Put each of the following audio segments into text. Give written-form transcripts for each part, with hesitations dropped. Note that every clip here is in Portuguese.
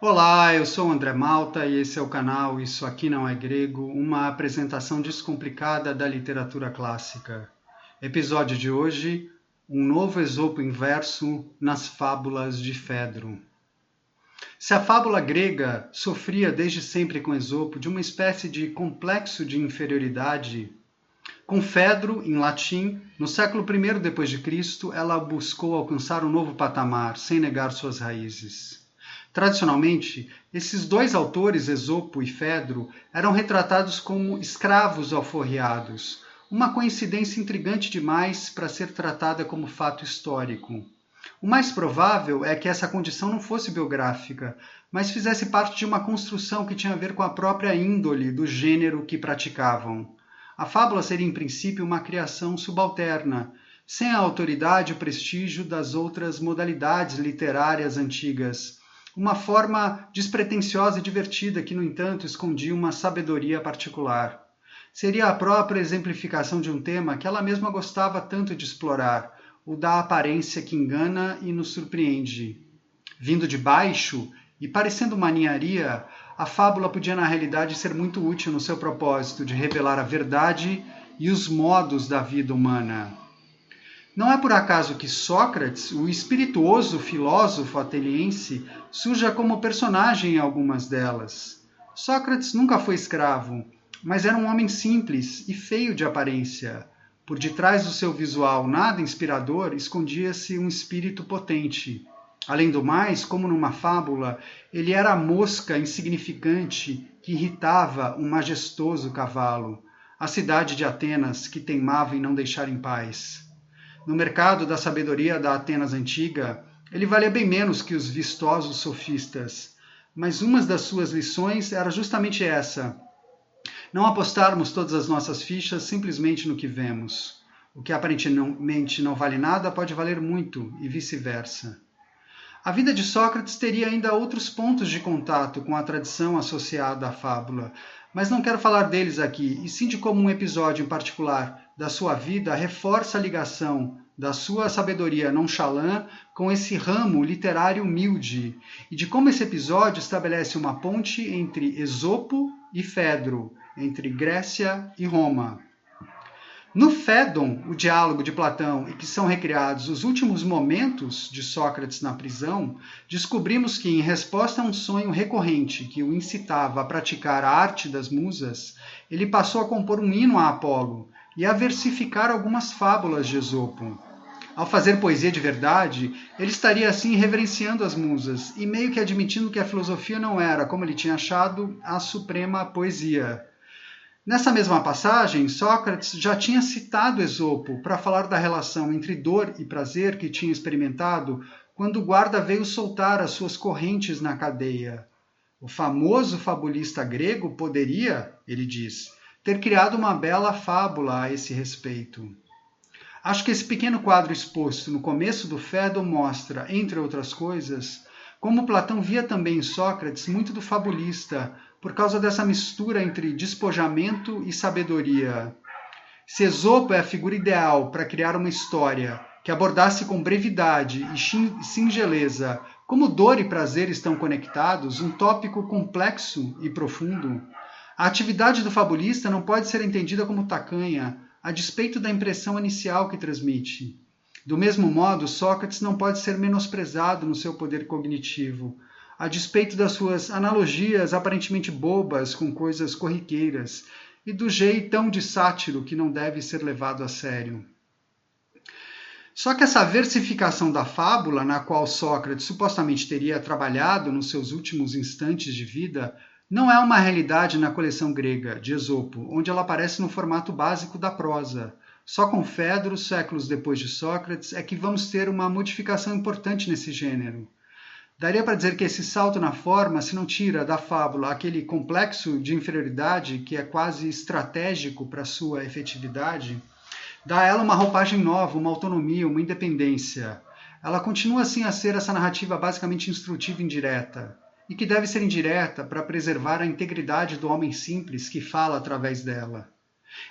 Olá, eu sou o André Malta e esse é o canal Isso Aqui Não É Grego, uma apresentação descomplicada da literatura clássica. Episódio de hoje, um novo Esopo inverso nas fábulas de Fedro. Se a fábula grega sofria desde sempre com Esopo de uma espécie de complexo de inferioridade, com Fedro, em latim, no século I d.C., ela buscou alcançar um novo patamar, sem negar suas raízes. Tradicionalmente, esses dois autores, Esopo e Fedro, eram retratados como escravos alforriados, uma coincidência intrigante demais para ser tratada como fato histórico. O mais provável é que essa condição não fosse biográfica, mas fizesse parte de uma construção que tinha a ver com a própria índole do gênero que praticavam. A fábula seria, em princípio, uma criação subalterna, sem a autoridade e o prestígio das outras modalidades literárias antigas. Uma forma despretensiosa e divertida que, no entanto, escondia uma sabedoria particular. Seria a própria exemplificação de um tema que ela mesma gostava tanto de explorar, o da aparência que engana e nos surpreende. Vindo de baixo e parecendo uma ninharia, a fábula podia na realidade ser muito útil no seu propósito de revelar a verdade e os modos da vida humana. Não é por acaso que Sócrates, o espirituoso filósofo ateniense, surja como personagem em algumas delas. Sócrates nunca foi escravo, mas era um homem simples e feio de aparência. Por detrás do seu visual nada inspirador escondia-se um espírito potente. Além do mais, como numa fábula, ele era a mosca insignificante que irritava um majestoso cavalo, a cidade de Atenas que teimava em não deixar em paz. No mercado da sabedoria da Atenas antiga, ele valia bem menos que os vistosos sofistas, mas uma das suas lições era justamente essa: não apostarmos todas as nossas fichas simplesmente no que vemos. O que aparentemente não vale nada pode valer muito, e vice-versa. A vida de Sócrates teria ainda outros pontos de contato com a tradição associada à fábula, mas não quero falar deles aqui, e sim de como um episódio em particular da sua vida reforça a ligação da sua sabedoria nonchalã com esse ramo literário humilde, e de como esse episódio estabelece uma ponte entre Esopo e Fedro, entre Grécia e Roma. No Fédon, o diálogo de Platão, em que são recriados os últimos momentos de Sócrates na prisão, descobrimos que, em resposta a um sonho recorrente que o incitava a praticar a arte das musas, ele passou a compor um hino a Apolo e a versificar algumas fábulas de Esopo. Ao fazer poesia de verdade, ele estaria assim reverenciando as musas e meio que admitindo que a filosofia não era, como ele tinha achado, a suprema poesia. Nessa mesma passagem, Sócrates já tinha citado Esopo para falar da relação entre dor e prazer que tinha experimentado quando o guarda veio soltar as suas correntes na cadeia. O famoso fabulista grego poderia, ele diz, ter criado uma bela fábula a esse respeito. Acho que esse pequeno quadro exposto no começo do Fédon mostra, entre outras coisas, como Platão via também em Sócrates muito do fabulista, por causa dessa mistura entre despojamento e sabedoria. Se Esopo é a figura ideal para criar uma história que abordasse com brevidade e singeleza como dor e prazer estão conectados, um tópico complexo e profundo, a atividade do fabulista não pode ser entendida como tacanha, a despeito da impressão inicial que transmite. Do mesmo modo, Sócrates não pode ser menosprezado no seu poder cognitivo, a despeito das suas analogias aparentemente bobas com coisas corriqueiras e do jeitão de sátiro que não deve ser levado a sério. Só que essa versificação da fábula, na qual Sócrates supostamente teria trabalhado nos seus últimos instantes de vida, não é uma realidade na coleção grega de Esopo, onde ela aparece no formato básico da prosa. Só com Fedro, séculos depois de Sócrates, é que vamos ter uma modificação importante nesse gênero. Daria para dizer que esse salto na forma se não tira da fábula aquele complexo de inferioridade que é quase estratégico para sua efetividade, dá a ela uma roupagem nova, uma autonomia, uma independência. Ela continua assim a ser essa narrativa basicamente instrutiva e indireta, e que deve ser indireta para preservar a integridade do homem simples que fala através dela.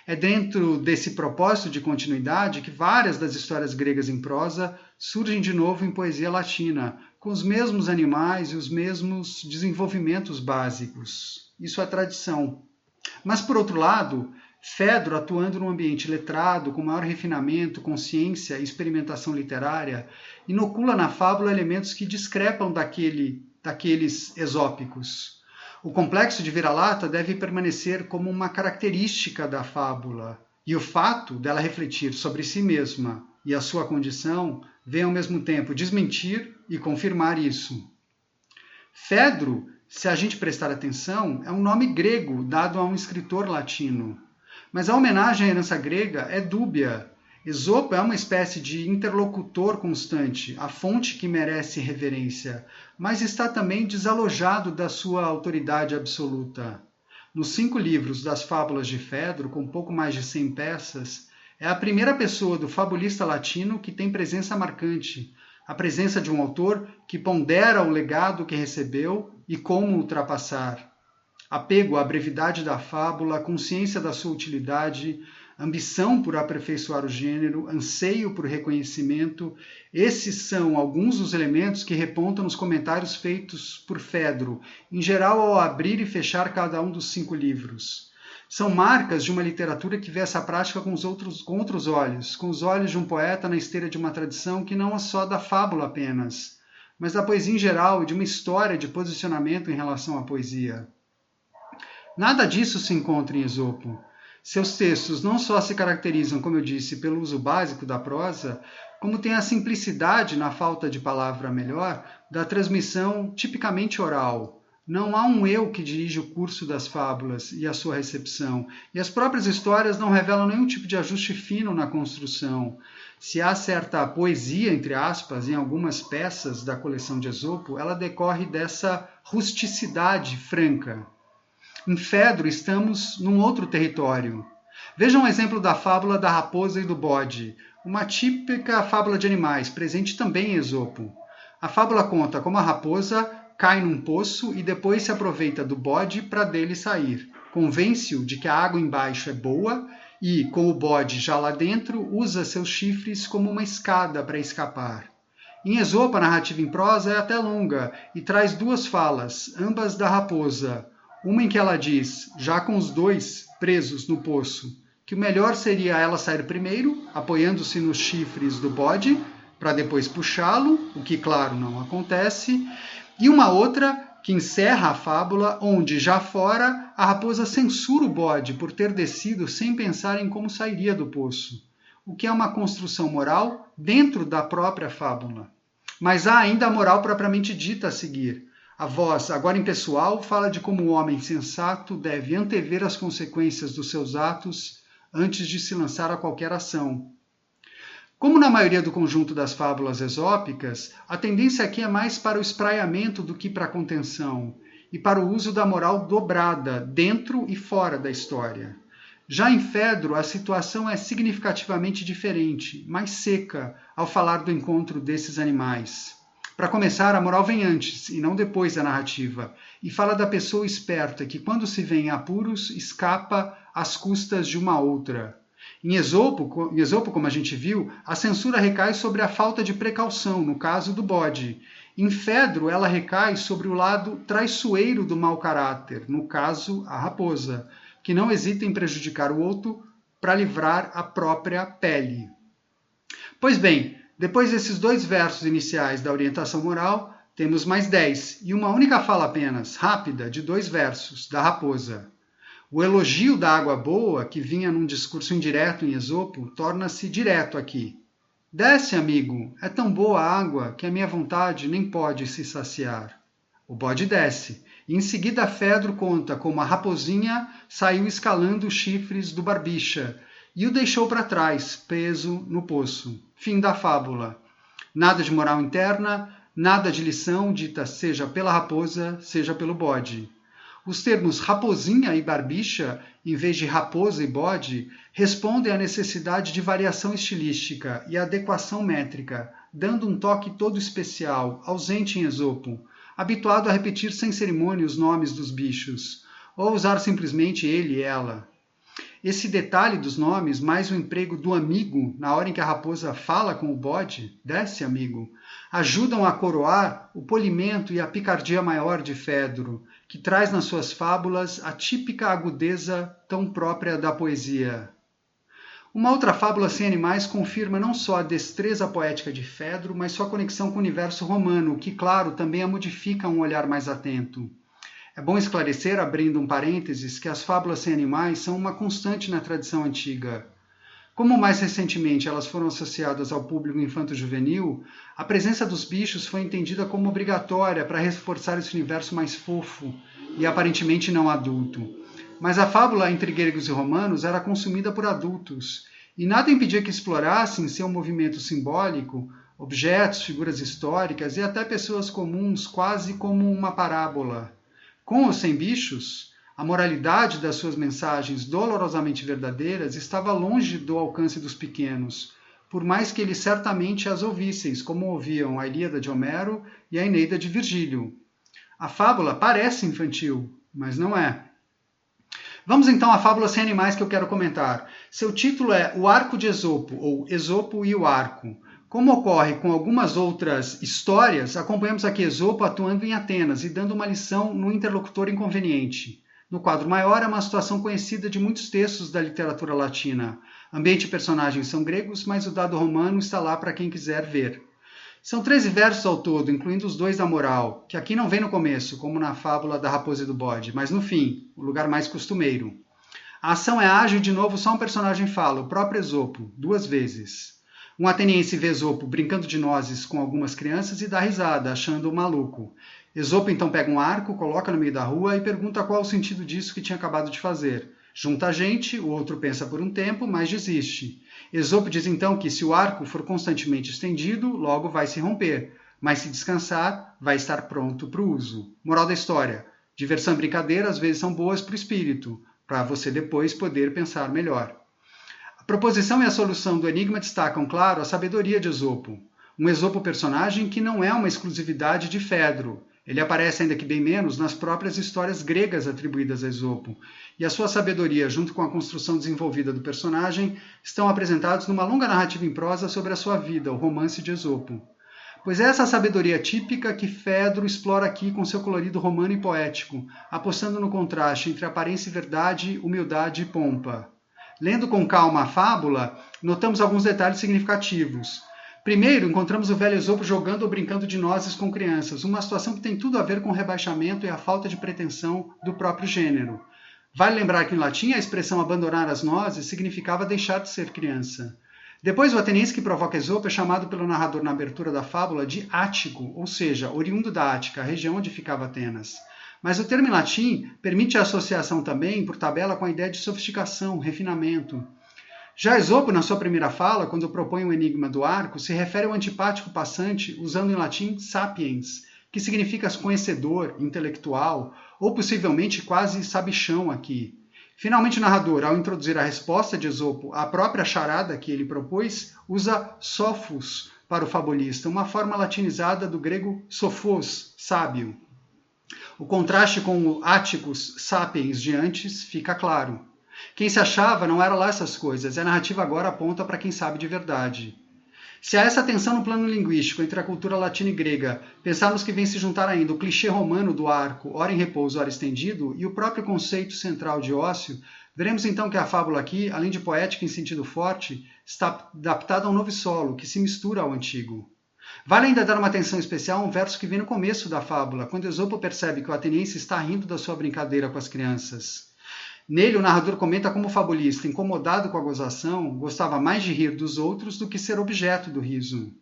É dentro desse propósito de continuidade que várias das histórias gregas em prosa surgem de novo em poesia latina, com os mesmos animais e os mesmos desenvolvimentos básicos. Isso é tradição. Mas, por outro lado, Fedro, atuando num ambiente letrado, com maior refinamento, consciência e experimentação literária, inocula na fábula elementos que discrepam daqueles esópicos. O complexo de vira-lata deve permanecer como uma característica da fábula, e o fato dela refletir sobre si mesma e a sua condição vem ao mesmo tempo desmentir e confirmar isso. Fedro, se a gente prestar atenção, é um nome grego dado a um escritor latino. Mas a homenagem à herança grega é dúbia. Esopo é uma espécie de interlocutor constante, a fonte que merece reverência, mas está também desalojado da sua autoridade absoluta. Nos 5 livros das fábulas de Fedro, com pouco mais de 100 peças, é a primeira pessoa do fabulista latino que tem presença marcante, a presença de um autor que pondera o legado que recebeu e como ultrapassar. Apego à brevidade da fábula, consciência da sua utilidade, ambição por aperfeiçoar o gênero, anseio por reconhecimento, esses são alguns dos elementos que repontam nos comentários feitos por Fedro, em geral ao abrir e fechar cada um dos 5 livros. São marcas de uma literatura que vê essa prática com outros olhos, com os olhos de um poeta na esteira de uma tradição que não é só da fábula apenas, mas da poesia em geral e de uma história de posicionamento em relação à poesia. Nada disso se encontra em Esopo. Seus textos não só se caracterizam, como eu disse, pelo uso básico da prosa, como tem a simplicidade, na falta de palavra melhor, da transmissão tipicamente oral. Não há um eu que dirige o curso das fábulas e a sua recepção, e as próprias histórias não revelam nenhum tipo de ajuste fino na construção. Se há certa poesia, entre aspas, em algumas peças da coleção de Esopo, ela decorre dessa rusticidade franca. Em Fedro estamos num outro território. Vejam um exemplo da fábula da raposa e do bode, uma típica fábula de animais, presente também em Esopo. A fábula conta como a raposa cai num poço e depois se aproveita do bode para dele sair. Convence-o de que a água embaixo é boa e, com o bode já lá dentro, usa seus chifres como uma escada para escapar. Em Esopo, a narrativa em prosa é até longa e traz 2 falas, ambas da raposa. Uma em que ela diz, já com os 2 presos no poço, que o melhor seria ela sair primeiro, apoiando-se nos chifres do bode, para depois puxá-lo, o que, claro, não acontece. E uma outra que encerra a fábula, onde, já fora, a raposa censura o bode por ter descido sem pensar em como sairia do poço, o que é uma construção moral dentro da própria fábula. Mas há ainda a moral propriamente dita a seguir. A voz, agora impessoal, fala de como o homem sensato deve antever as consequências dos seus atos antes de se lançar a qualquer ação. Como na maioria do conjunto das fábulas esópicas, a tendência aqui é mais para o espraiamento do que para a contenção, e para o uso da moral dobrada, dentro e fora da história. Já em Fedro, a situação é significativamente diferente, mais seca, ao falar do encontro desses animais. Para começar, a moral vem antes, e não depois da narrativa, e fala da pessoa esperta que, quando se vê em apuros, escapa às custas de uma outra. Em Esopo, como a gente viu, a censura recai sobre a falta de precaução, no caso do bode. Em Fedro, ela recai sobre o lado traiçoeiro do mau caráter, no caso, a raposa, que não hesita em prejudicar o outro para livrar a própria pele. Pois bem, depois desses 2 versos iniciais da orientação moral, temos mais 10, e uma única fala apenas, rápida, de 2 versos, da raposa. O elogio da água boa, que vinha num discurso indireto em Esopo, torna-se direto aqui. Desce, amigo, é tão boa a água que a minha vontade nem pode se saciar. O bode desce, e em seguida Fedro conta como a raposinha saiu escalando os chifres do barbicha e o deixou para trás, preso no poço. Fim da fábula. Nada de moral interna, nada de lição dita seja pela raposa, seja pelo bode. Os termos raposinha e barbicha, em vez de raposa e bode, respondem à necessidade de variação estilística e adequação métrica, dando um toque todo especial, ausente em Esopo, habituado a repetir sem cerimônia os nomes dos bichos, ou usar simplesmente ele e ela. Esse detalhe dos nomes, mais o emprego do amigo na hora em que a raposa fala com o bode, desce amigo, ajudam a coroar o polimento e a picardia maior de Fedro, que traz nas suas fábulas a típica agudeza tão própria da poesia. Uma outra fábula sem animais confirma não só a destreza poética de Fedro, mas sua conexão com o universo romano, que, claro, também a modifica a um olhar mais atento. É bom esclarecer, abrindo um parênteses, que as fábulas sem animais são uma constante na tradição antiga. Como mais recentemente elas foram associadas ao público infanto-juvenil, a presença dos bichos foi entendida como obrigatória para reforçar esse universo mais fofo e aparentemente não adulto. Mas a fábula entre gregos e romanos era consumida por adultos, e nada impedia que explorassem seu movimento simbólico, objetos, figuras históricas e até pessoas comuns, quase como uma parábola. Com ou sem bichos, a moralidade das suas mensagens dolorosamente verdadeiras estava longe do alcance dos pequenos, por mais que eles certamente as ouvissem, como ouviam a Ilíada de Homero e a Eneida de Virgílio. A fábula parece infantil, mas não é. Vamos então à fábula sem animais que eu quero comentar. Seu título é O Arco de Esopo, ou Esopo e o Arco. Como ocorre com algumas outras histórias, acompanhamos aqui Esopo atuando em Atenas e dando uma lição no interlocutor inconveniente. No quadro maior é uma situação conhecida de muitos textos da literatura latina. Ambiente e personagens são gregos, mas o dado romano está lá para quem quiser ver. São 13 versos ao todo, incluindo os 2 da moral, que aqui não vem no começo, como na fábula da raposa e do bode, mas no fim, o lugar mais costumeiro. A ação é ágil e de novo só um personagem fala, o próprio Esopo, 2 vezes. Um ateniense vê Esopo brincando de nozes com algumas crianças e dá risada, achando-o maluco. Esopo então pega um arco, coloca no meio da rua e pergunta qual o sentido disso que tinha acabado de fazer. Junta a gente, o outro pensa por um tempo, mas desiste. Esopo diz então que se o arco for constantemente estendido, logo vai se romper, mas se descansar, vai estar pronto para o uso. Moral da história: diversão e brincadeira às vezes são boas para o espírito, para você depois poder pensar melhor. A proposição e a solução do enigma destacam, claro, a sabedoria de Esopo. Um Esopo personagem que não é uma exclusividade de Fedro. Ele aparece, ainda que bem menos, nas próprias histórias gregas atribuídas a Esopo. E a sua sabedoria, junto com a construção desenvolvida do personagem, estão apresentados numa longa narrativa em prosa sobre a sua vida, o romance de Esopo. Pois é essa sabedoria típica que Fedro explora aqui com seu colorido romano e poético, apostando no contraste entre aparência e verdade, humildade e pompa. Lendo com calma a fábula, notamos alguns detalhes significativos. Primeiro, encontramos o velho Esopo jogando ou brincando de nozes com crianças, uma situação que tem tudo a ver com o rebaixamento e a falta de pretensão do próprio gênero. Vale lembrar que em latim a expressão abandonar as nozes significava deixar de ser criança. Depois, o ateniense que provoca Esopo é chamado pelo narrador na abertura da fábula de Ático, ou seja, oriundo da Ática, a região onde ficava Atenas. Mas o termo em latim permite a associação também, por tabela, com a ideia de sofisticação, refinamento. Já Esopo, na sua primeira fala, quando propõe o enigma do arco, se refere ao antipático passante, usando em latim sapiens, que significa conhecedor, intelectual, ou possivelmente quase sabichão aqui. Finalmente, o narrador, ao introduzir a resposta de Esopo à própria charada que ele propôs, usa sophos para o fabulista, uma forma latinizada do grego sophos, sábio. O contraste com o áticos sapiens de antes fica claro. Quem se achava não era lá essas coisas, e a narrativa agora aponta para quem sabe de verdade. Se há essa tensão no plano linguístico entre a cultura latina e grega, pensarmos que vem se juntar ainda o clichê romano do arco, ora em repouso, ora estendido, e o próprio conceito central de ócio, veremos então que a fábula aqui, além de poética em sentido forte, está adaptada a um novo solo, que se mistura ao antigo. Vale ainda dar uma atenção especial a um verso que vem no começo da fábula, quando Esopo percebe que o ateniense está rindo da sua brincadeira com as crianças. Nele, o narrador comenta como o fabulista, incomodado com a gozação, gostava mais de rir dos outros do que ser objeto do riso.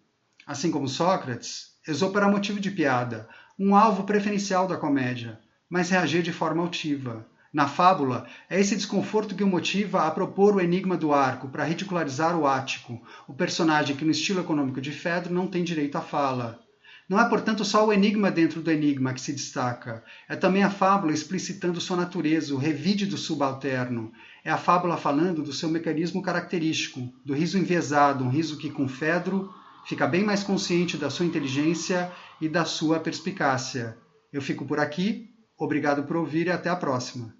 Assim como Sócrates, Esopo era motivo de piada, um alvo preferencial da comédia, mas reagia de forma altiva. Na fábula, é esse desconforto que o motiva a propor o enigma do arco, para ridicularizar o Ático, o personagem que no estilo econômico de Fedro não tem direito à fala. Não é, portanto, só o enigma dentro do enigma que se destaca. É também a fábula explicitando sua natureza, o revide do subalterno. É a fábula falando do seu mecanismo característico, do riso enviesado, um riso que, com Fedro, fica bem mais consciente da sua inteligência e da sua perspicácia. Eu fico por aqui, obrigado por ouvir e até a próxima.